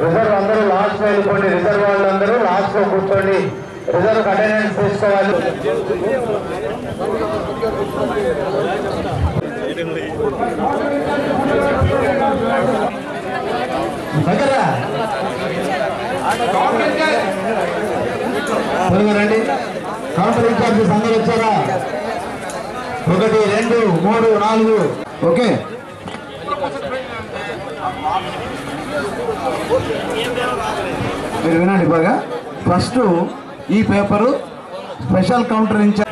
Reserve అందరూ last వెళ్ళిపోండి. Reserve వాళ్ళందరూ లాస్ట్ లో కూర్చోండి. రిజర్వ్ అటెండెన్స్ తీసుకోవాలి. రండి. కౌంటర్ ఇన్ఛార్జెస్ అందరూ వచ్చారా? 1 2 3 4 ఓకే. మీరు వినండి బాగా. ఫస్ట్ ఈ పేపరు స్పెషల్ కౌంటర్ ఇన్ఛార్జ్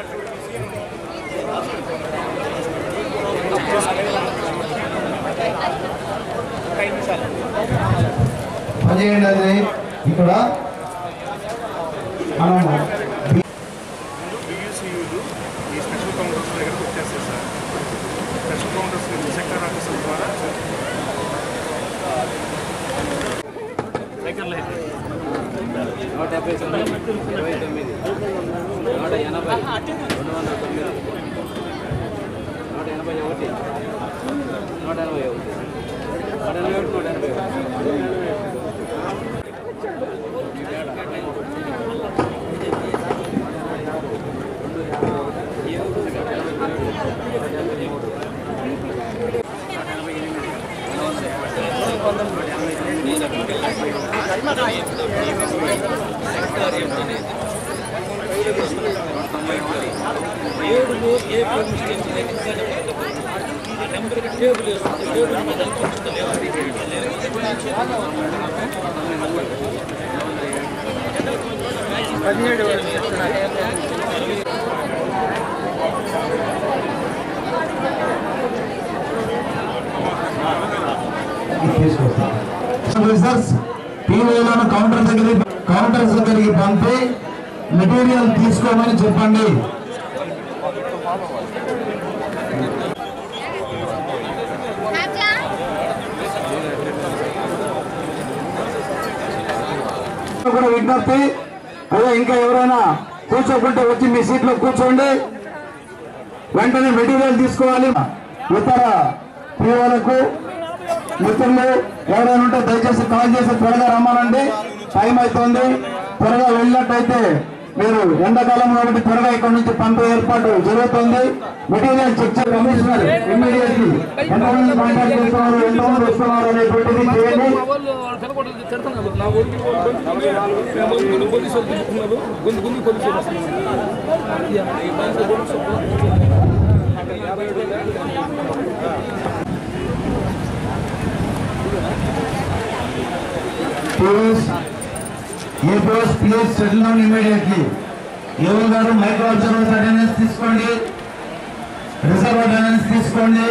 పనిచేయండి. అది ఇక్కడ మనం ఈ స్పెషల్ కౌంటర్స్ దగ్గరకు వచ్చేస్తాయి sir. Special counters sector officer ద్వారా సెకండ్ లైన్ 179 180 209 పీఓలను కౌంటర్స్ దగ్గరికి పంపి మెటీరియల్ తీసుకోమని చెప్పండి. విజ్ఞప్తి. అదే ఇంకా ఎవరైనా కూర్చోకుంటే వచ్చి మీ సీట్లో కూర్చోండి. వెంటనే మెటీరియల్ తీసుకోవాలి. ఇతర పీఓలకు మిత్రులు ఎవరైనా ఉంటే దయచేసి కాల్ చేసి త్వరగా రమ్మనండి. టైం అవుతుంది. త్వరగా వెళ్ళినట్టయితే మీరు ఎండాకాలం కాబట్టి త్వరగా ఇక్కడ నుంచి పంపే ఏర్పాటు జరుగుతుంది. మెటీరియల్ చెక్ కమిషనర్ ఇమ్మీడియట్లీ ఎంతమంది కాంటాక్ట్ చేస్తున్నారు, ఎంతమంది వస్తున్నారు అనేటువంటిది చేయండి. Please settle down immediately. ఎవరు గారు మైక్రో అబ్జర్వర్స్ అటెండెన్స్ తీసుకోండి, రిజర్వ్ అటెండెన్స్ తీసుకోండి.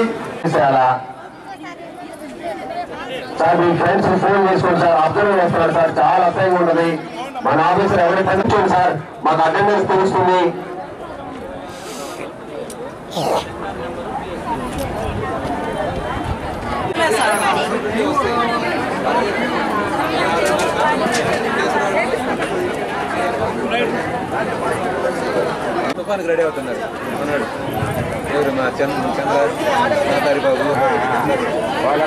సార్ మీ ఫ్రెండ్స్ ఫోన్ చేసుకోండి సార్. అబ్జర్వ్ చేస్తున్నారు సార్. చాలా అసహ్యంగా ఉంటుంది. మన ఆఫీసర్ ఎవరైనా పనిచేయండి సార్. మాకు అటెండెన్స్ తెలుస్తుంది. తుఫానికి రెడీ అవుతున్నారు అన్నాడు. ఎవరు మా చంద్ర నాతారి బాబు వాళ్ళు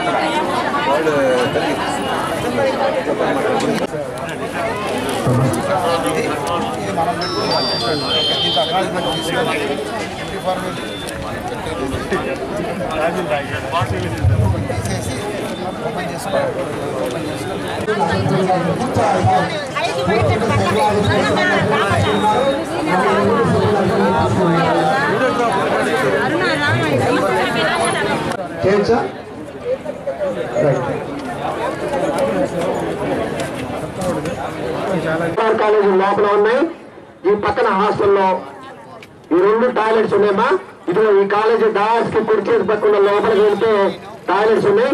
కాలేజీ లోపల ఉన్నాయి. ఈ పక్కన హాస్టల్లో ఈ 2 టాయిలెట్స్ ఉన్నాయమ్మా. ఇదిగో ఈ కాలేజీ డాస్ కి కుడి చేతి పక్కన లోపలికి వెళ్తే టాయిలెట్స్ ఉన్నాయి.